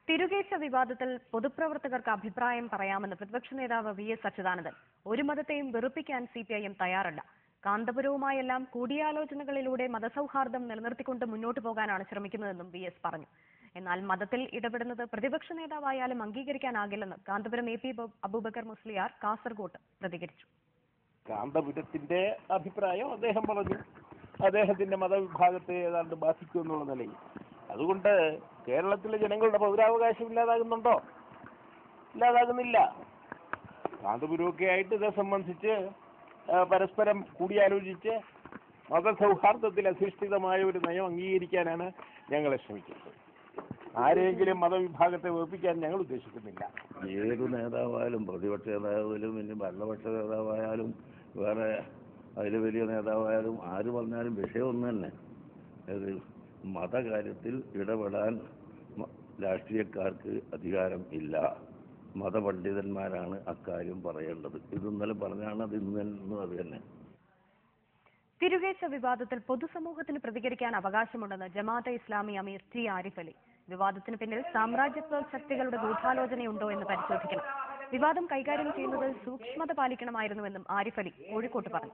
തിരുകേശ വിവാദത്തിൽ പൊതുപ്രവർത്തകർക്ക് അഭിപ്രായം പറയാമെന്ന് പ്രതിപക്ഷ നേതാവ് വി.എസ്. അച്യുതാനന്ദൻ. ഒരു മതത്തെയും വെറുപ്പിക്കാൻ സിപിഐഎം തയ്യാറല്ല. കാന്തപുരവുമായെല്ലാം കൂടിയാലോചനകളിലൂടെ മതസൗഹാർദ്ദം നിലനിർത്തിക്കൊണ്ട് മുന്നോട്ടു പോകാനാണ് ശ്രമിക്കുന്നതെന്നും വി.എസ്. പറഞ്ഞു. എന്നാൽ മതത്തിൽ ഇടപെടുന്നത് പ്രതിപക്ഷ നേതാവായാലും അംഗീകരിക്കാനാകില്ലെന്ന് കാന്തപുരം എ.പി. അബൂബക്കർ മുസ്ലിയാർ കാസർഗോഡ് പ്രതികരിച്ചു. കാന്തപുരത്തിന്റെ അഭിപ്രായം അദ്ദേഹം പറഞ്ഞു. അദ്ദേഹത്തിന്റെ മതവിഭാഗത്തെ ഏതാണ്ട് ബാധിക്കുമെന്നുള്ള നിലയിൽ. അതുകൊണ്ട് കേരളത്തിലെ ജനങ്ങളുടെ പൗരാവകാശം ഇല്ലാതാകുന്നുണ്ടോ? ഇല്ലാതാകുന്നില്ല. കാന്തപുരമൊക്കെ ആയിട്ട് ഇതേ സംബന്ധിച്ച് പരസ്പരം കൂടിയാലോചിച്ച് മതസൗഹാർദ്ദത്തിൽ അധിഷ്ഠിതമായ ഒരു നയം അംഗീകരിക്കാനാണ് ഞങ്ങൾ ശ്രമിക്കുന്നത്. ആരെങ്കിലും മതവിഭാഗത്തെ വെറുപ്പിക്കാൻ ഞങ്ങൾ ഉദ്ദേശിക്കുന്നില്ല. ഏത് നേതാവായാലും, പ്രതിപക്ഷ നേതാവായാലും, ഇനി ഭരണപക്ഷ നേതാവായാലും, വേറെ അതിൽ വലിയ നേതാവായാലും ആര് പറഞ്ഞാലും വിഷയം ഒന്ന് തന്നെ. അത് മതകാര്യത്തിൽ ഇടപെടാൻ രാഷ്ട്രീയക്കാർക്ക് അധികാരം ഇല്ല. മതപണ്ഡിതന്മാരാണ് അക്കാര്യം പറയേണ്ടത്. ഇത് ഇന്നലെ പറഞ്ഞാണ്, അത് ഇന്നും അത് തന്നെ. തിരുകേശ വിവാദത്തിൽ പൊതുസമൂഹത്തിന് പ്രതികരിക്കാൻ അവകാശമുണ്ടെന്ന് ജമാഅത്തെ ഇസ്ലാമി അമീർ ടി ആരിഫ് അലി. വിവാദത്തിന് പിന്നിൽ സാമ്രാജ്യത്വ ശക്തികളുടെ ഗൂഢാലോചനയുണ്ടോ എന്ന് പരിശോധിക്കണം. വിവാദം കൈകാര്യം ചെയ്യുന്നതിൽ സൂക്ഷ്മത പാലിക്കണമായിരുന്നുവെന്നും ആരിഫ് അലി കോഴിക്കോട്ട് പറഞ്ഞു.